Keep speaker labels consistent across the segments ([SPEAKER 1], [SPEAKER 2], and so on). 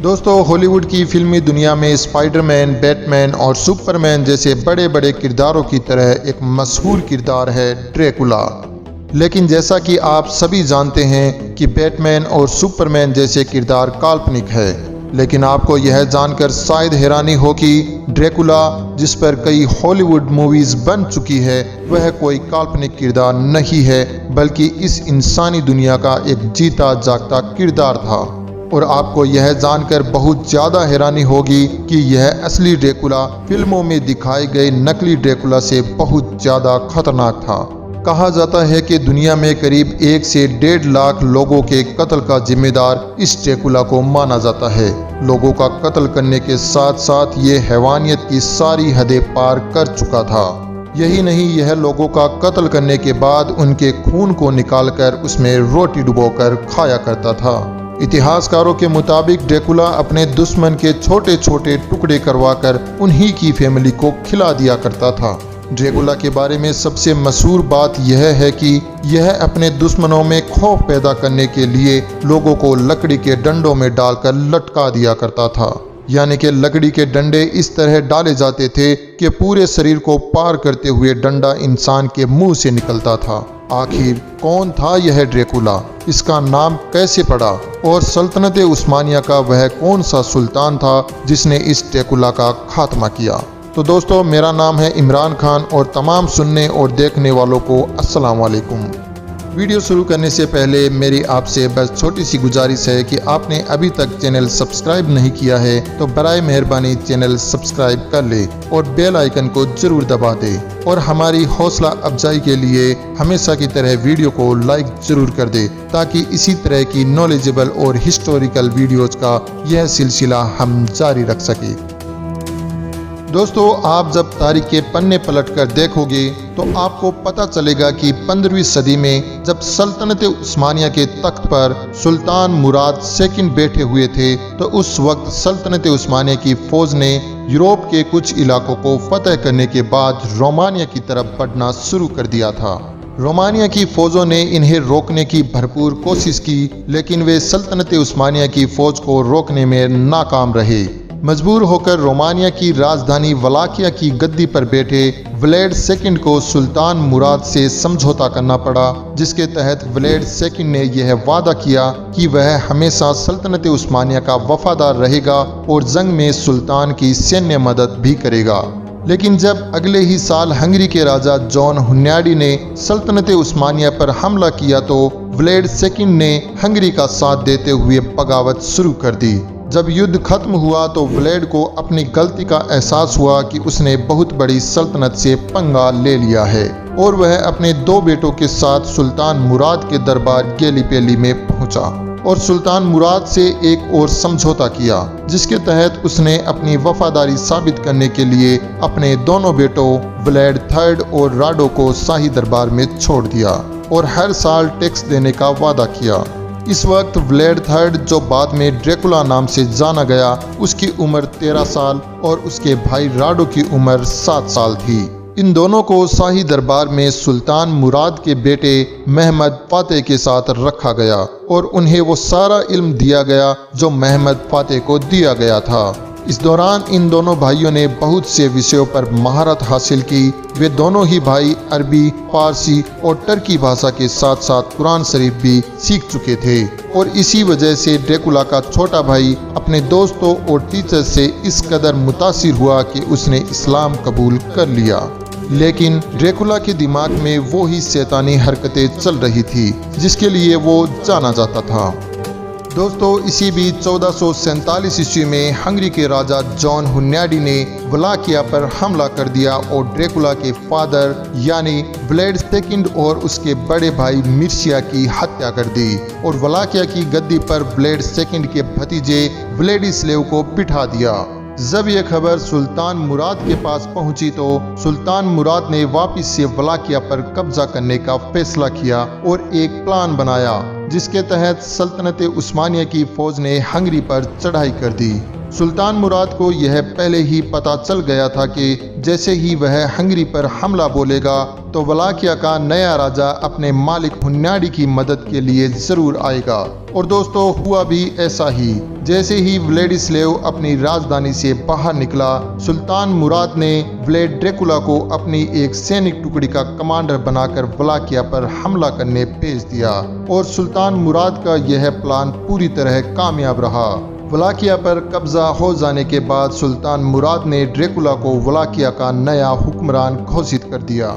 [SPEAKER 1] दोस्तों, हॉलीवुड की फिल्मी दुनिया में स्पाइडरमैन, बैटमैन और सुपरमैन जैसे बड़े बड़े किरदारों की तरह एक मशहूर किरदार है ड्रैकुला। लेकिन जैसा कि आप सभी जानते हैं कि बैटमैन और सुपरमैन जैसे किरदार काल्पनिक है। लेकिन आपको यह जानकर शायद हैरानी हो कि ड्रैकुला, जिस पर कई हॉलीवुड मूवीज बन चुकी है, वह कोई काल्पनिक किरदार नहीं है, बल्कि इस इंसानी दुनिया का एक जीता जागता किरदार था। और आपको यह जानकर बहुत ज़्यादा हैरानी होगी कि यह असली ड्रैकुला फिल्मों में दिखाए गए नकली ड्रैकुला से बहुत ज़्यादा खतरनाक था। कहा जाता है कि दुनिया में करीब 1 से 1.5 लाख लोगों के कत्ल का जिम्मेदार इस ड्रैकुला को माना जाता है। लोगों का कत्ल करने के साथ साथ ये हैवानियत की सारी हदें पार कर चुका था। यही नहीं, यह लोगों का कत्ल करने के बाद उनके खून को निकालकर उसमें रोटी डुबोकर खाया करता था। इतिहासकारों के मुताबिक ड्रैकुला अपने दुश्मन के छोटे छोटे टुकड़े करवाकर उन्हीं की फैमिली को खिला दिया करता था। ड्रैकुला के बारे में सबसे मशहूर बात यह है कि यह अपने दुश्मनों में खौफ पैदा करने के लिए लोगों को लकड़ी के डंडों में डालकर लटका दिया करता था। यानी कि लकड़ी के डंडे इस तरह डाले जाते थे कि पूरे शरीर को पार करते हुए डंडा इंसान के मुंह से निकलता था। आखिर कौन था यह ड्रैकुला? इसका नाम कैसे पड़ा? और सल्तनत उस्मानिया का वह कौन सा सुल्तान था जिसने इस ड्रैकुला का खात्मा किया? तो दोस्तों, मेरा नाम है इमरान खान और तमाम सुनने और देखने वालों को अस्सलाम वालेकुम। वीडियो शुरू करने से पहले मेरी आपसे बस छोटी सी गुजारिश है कि आपने अभी तक चैनल सब्सक्राइब नहीं किया है तो बराए मेहरबानी चैनल सब्सक्राइब कर ले और बेल आइकन को जरूर दबा दे। और हमारी हौसला अफजाई के लिए हमेशा की तरह वीडियो को लाइक जरूर कर दे, ताकि इसी तरह की नॉलेजेबल और हिस्टोरिकल वीडियोज का यह सिलसिला हम जारी रख सके। दोस्तों, आप जब तारीख के पन्ने पलटकर देखोगे तो आपको पता चलेगा कि 15वीं सदी में जब सल्तनत उस्मानिया के तख्त पर सुल्तान मुराद II बैठे हुए थे, तो उस वक्त सल्तनत उस्मानिया की फौज ने यूरोप के कुछ इलाकों को फतह करने के बाद रोमानिया की तरफ बढ़ना शुरू कर दिया था। रोमानिया की फौजों ने इन्हें रोकने की भरपूर कोशिश की, लेकिन वे सल्तनत उस्मानिया की फौज को रोकने में नाकाम रहे। मजबूर होकर रोमानिया की राजधानी वलाकिया की गद्दी पर बैठे व्लेड II को सुल्तान मुराद से समझौता करना पड़ा, जिसके तहत व्लेड II ने यह वादा किया कि वह हमेशा सल्तनत उस्मानिया का वफादार रहेगा और जंग में सुल्तान की सैन्य मदद भी करेगा। लेकिन जब अगले ही साल हंगरी के राजा जॉन हुन्याडी ने सल्तनत उस्मानिया पर हमला किया, तो व्लेड II ने हंगरी का साथ देते हुए बगावत शुरू कर दी। जब युद्ध खत्म हुआ तो व्लेड को अपनी गलती का एहसास हुआ कि उसने बहुत बड़ी सल्तनत से पंगा ले लिया है, और वह अपने 2 बेटों के साथ सुल्तान मुराद के दरबार गेलीपेली में पहुंचा और सुल्तान मुराद से एक और समझौता किया, जिसके तहत उसने अपनी वफादारी साबित करने के लिए अपने दोनों बेटों व्लेड III और राडो को शाही दरबार में छोड़ दिया और हर साल टैक्स देने का वादा किया। इस वक्त व्लेड III, जो बाद में ड्रैकुला नाम से जाना गया, उसकी उम्र 13 साल और उसके भाई राडो की उम्र 7 साल थी। इन दोनों को शाही दरबार में सुल्तान मुराद के बेटे महमद फातेह के साथ रखा गया और उन्हें वो सारा इल्म दिया गया जो महमद फातेह को दिया गया था। इस दौरान इन दोनों भाइयों ने बहुत से विषयों पर महारत हासिल की। वे दोनों ही भाई अरबी, फारसी और टर्की भाषा के साथ साथ कुरान शरीफ भी सीख चुके थे, और इसी वजह से ड्रैकुला का छोटा भाई अपने दोस्तों और टीचर से इस कदर मुतासिर हुआ कि उसने इस्लाम कबूल कर लिया। लेकिन ड्रैकुला के दिमाग में वो ही शैतानी हरकतें चल रही थी जिसके लिए वो जाना जाता था। दोस्तों, इसी बीच 1447 ईस्वी में हंगरी के राजा जॉन हुन्याडी ने वलाकिया पर हमला कर दिया और ड्रैकुला के फादर यानी व्लेड II और उसके बड़े भाई मिर्सिया की हत्या कर दी और वलाकिया की गद्दी पर व्लेड II के भतीजे व्लेडिस्लेव को बिठा दिया। जब यह खबर सुल्तान मुराद के पास पहुंची तो सुल्तान मुराद ने वापस से वलाकिया पर कब्जा करने का फैसला किया और एक प्लान बनाया, जिसके तहत सल्तनत उस्मानिया की फौज ने हंगरी पर चढ़ाई कर दी। सुल्तान मुराद को यह पहले ही पता चल गया था कि जैसे ही वह हंगरी पर हमला बोलेगा तो वलाकिया का नया राजा अपने मालिक हुन्याडी की मदद के लिए जरूर आएगा। और दोस्तों, हुआ भी ऐसा ही। जैसे ही व्लादिस्लेव अपनी राजधानी से बाहर निकला, सुल्तान मुराद ने व्लाद ड्रैकुला को अपनी एक सैनिक टुकड़ी का कमांडर बनाकर वलाकिया पर हमला करने भेज दिया और सुल्तान मुराद का यह प्लान पूरी तरह कामयाब रहा। वलाकिया पर कब्जा हो जाने के बाद सुल्तान मुराद ने ड्रैकुला को वलाकिया का नया हुक्मरान घोषित कर दिया।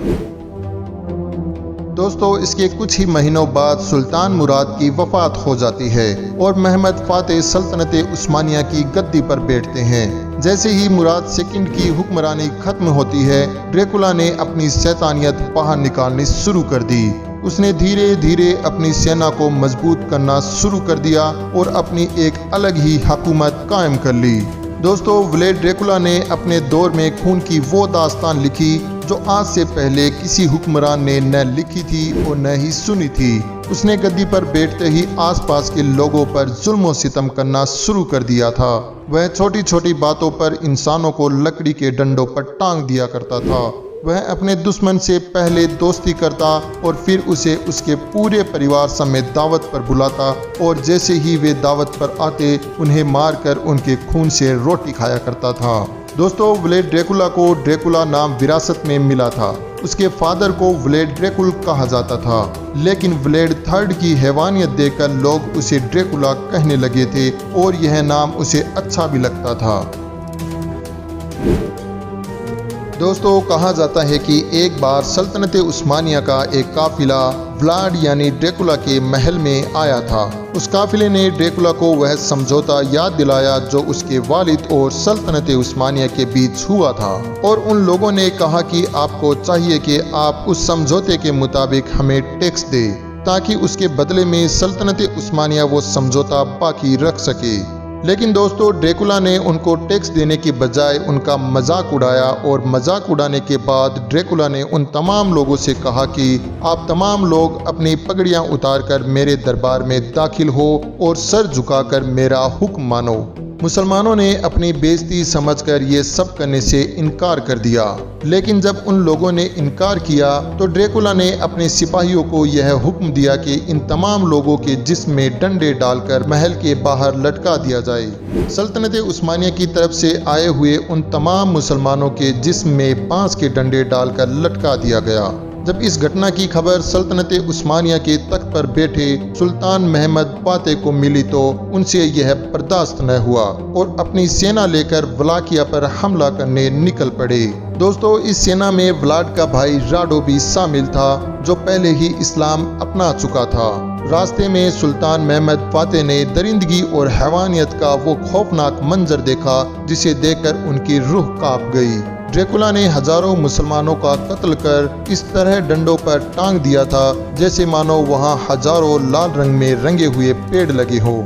[SPEAKER 1] दोस्तों, इसके कुछ ही महीनों बाद सुल्तान मुराद की वफात हो जाती है और महमद फातेह सल्तनत उस्मानिया की गद्दी पर बैठते हैं। जैसे ही मुराद सेकंड की हुक्मरानी खत्म होती है, ड्रैकुला ने अपनी शैतानियत बाहर निकालनी शुरू कर दी। उसने धीरे धीरे अपनी सेना को मजबूत करना शुरू कर दिया और अपनी एक अलग ही हुकूमत कायम कर ली। दोस्तों, व्लाद ड्रैकुला ने अपने दौर में खून की वो दास्तान लिखी जो आज से पहले किसी हुक्मरान ने न लिखी थी और न ही सुनी थी। उसने गद्दी पर बैठते ही आसपास के लोगों पर जुल्म सितम करना शुरू कर दिया था। वह छोटी छोटी बातों पर इंसानों को लकड़ी के डंडों पर टांग दिया करता था। वह अपने दुश्मन से पहले दोस्ती करता और फिर उसे उसके पूरे परिवार समेत दावत पर बुलाता और जैसे ही वे दावत पर आते उन्हें मारकर उनके खून से रोटी खाया करता था। दोस्तों, व्लाद ड्रैकुला को ड्रैकुला नाम विरासत में मिला था। उसके फादर को व्लाद ड्रैकुल कहा जाता था, लेकिन व्लाद थर्ड की हैवानियत देखकर लोग उसे ड्रैकुला कहने लगे थे और यह नाम उसे अच्छा भी लगता था। दोस्तों, कहा जाता है कि एक बार सल्तनत उस्मानिया का एक काफिला व्लाद यानी ड्रैकुला के महल में आया था। उस काफिले ने ड्रैकुला को वह समझौता याद दिलाया जो उसके वालिद और सल्तनत उस्मानिया के बीच हुआ था और उन लोगों ने कहा कि आपको चाहिए कि आप उस समझौते के मुताबिक हमें टैक्स दे ताकि उसके बदले में सल्तनत उस्मानिया वो समझौता बाकी रख सके। लेकिन दोस्तों, ड्रैकुला ने उनको टैक्स देने की बजाय उनका मजाक उड़ाया और मजाक उड़ाने के बाद ड्रैकुला ने उन तमाम लोगों से कहा कि आप तमाम लोग अपनी पगड़ियां उतारकर मेरे दरबार में दाखिल हो और सर झुकाकर मेरा हुक्म मानो। मुसलमानों ने अपनी बेइज्जती समझकर ये सब करने से इनकार कर दिया, लेकिन जब उन लोगों ने इनकार किया तो ड्रैकुला ने अपने सिपाहियों को यह हुक्म दिया कि इन तमाम लोगों के जिस्म में डंडे डालकर महल के बाहर लटका दिया जाए। सल्तनत उस्मानिया की तरफ से आए हुए उन तमाम मुसलमानों के जिस्म में बांस के डंडे डालकर लटका दिया गया। जब इस घटना की खबर सल्तनत उस्मानिया के तख्त पर बैठे सुल्तान महमद फातेह को मिली तो उनसे यह बर्दाश्त न हुआ और अपनी सेना लेकर वलाकिया पर हमला करने निकल पड़े। दोस्तों, इस सेना में व्लाद का भाई राडो भी शामिल था जो पहले ही इस्लाम अपना चुका था। रास्ते में सुल्तान महमद फातेह ने दरिंदगी और हैवानियत का वो खौफनाक मंजर देखा जिसे देखकर उनकी रूह कांप गई। ड्रैकुला ने हजारों मुसलमानों का कत्ल कर इस तरह डंडों पर टांग दिया था जैसे मानो वहां हजारों लाल रंग में रंगे हुए पेड़ लगे हों।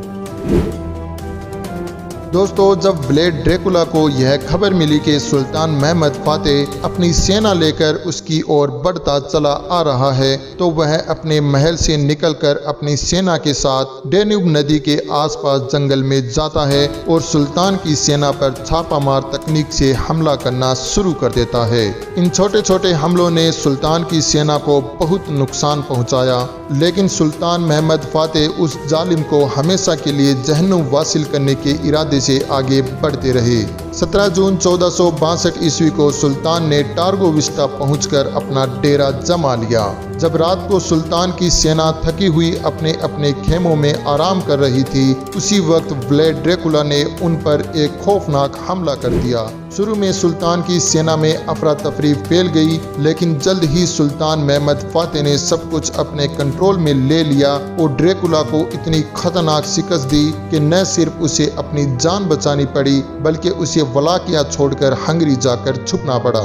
[SPEAKER 1] दोस्तों, जब व्लाद ड्रैकुला को यह खबर मिली कि सुल्तान महमद फातेह अपनी सेना लेकर उसकी ओर बढ़ता चला आ रहा है तो वह अपने महल से निकलकर अपनी सेना के साथ डैन्यूब नदी के आसपास जंगल में जाता है और सुल्तान की सेना पर छापामार तकनीक से हमला करना शुरू कर देता है। इन छोटे छोटे हमलों ने सुल्तान की सेना को बहुत नुकसान पहुंचाया, लेकिन सुल्तान महमद फातेह उस जालिम को हमेशा के लिए जहन्नुम वासिल करने के इरादे से आगे बढ़ते रहे। 17 जून 1462 ईस्वी को सुल्तान ने टारगो विस्टा पहुंचकर अपना डेरा जमा लिया। जब रात को सुल्तान की सेना थकी हुई अपने अपने खेमों में आराम कर रही थी, उसी वक्त व्लाद ड्रैकुला ने उन पर एक खौफनाक हमला कर दिया। शुरू में सुल्तान की सेना में अफरा तफरी फैल गई, लेकिन जल्द ही सुल्तान महमद फातेह ने सब कुछ अपने कंट्रोल में ले लिया और ड्रैकुला को इतनी खतरनाक शिकस्त दी कि न सिर्फ उसे अपनी जान बचानी पड़ी बल्कि उसे वलाकिया छोड़कर हंगरी जाकर छुपना पड़ा।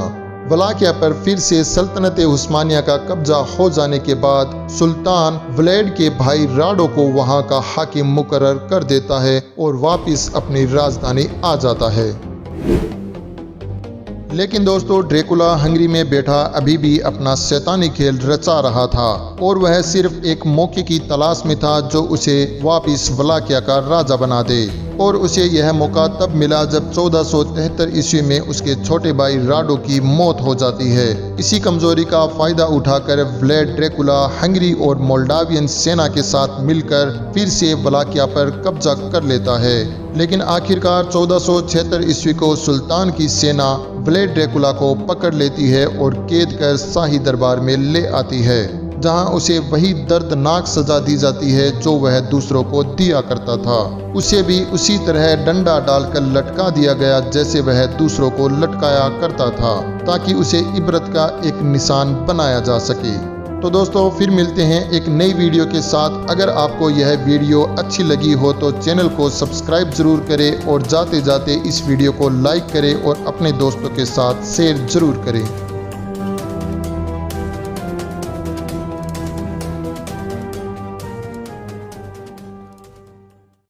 [SPEAKER 1] वलाकिया पर फिर से सल्तनत उस्मानिया का कब्जा हो जाने के बाद सुल्तान व्लाद के भाई राडो को वहां का हाकिम मुकर्रर कर देता है और वापस अपनी राजधानी आ जाता है। लेकिन दोस्तों ड्रैकुला हंगरी में बैठा अभी भी अपना शैतानी खेल रचा रहा था और वह सिर्फ एक मौके की तलाश में था जो उसे वापिस वलाकिया का राजा बना दे। और उसे यह मौका तब मिला जब 1473 ईस्वी में उसके छोटे भाई राडो की मौत हो जाती है। इसी कमजोरी का फायदा उठाकर व्लाड ड्रैकुला हंगरी और मोल्डावियन सेना के साथ मिलकर फिर से वलाकिया पर कब्जा कर लेता है। लेकिन आखिरकार 1476 ईस्वी को सुल्तान की सेना व्लाड ड्रैकुला को पकड़ लेती है और कैद कर शाही दरबार में ले आती है, जहां उसे वही दर्दनाक सजा दी जाती है जो वह दूसरों को दिया करता था। उसे भी उसी तरह डंडा डालकर लटका दिया गया जैसे वह दूसरों को लटकाया करता था, ताकि उसे इबरत का एक निशान बनाया जा सके। तो दोस्तों फिर मिलते हैं एक नई वीडियो के साथ। अगर आपको यह वीडियो अच्छी लगी हो तो चैनल को सब्सक्राइब जरूर करें और जाते जाते इस वीडियो को लाइक करें और अपने दोस्तों के साथ शेयर जरूर करें।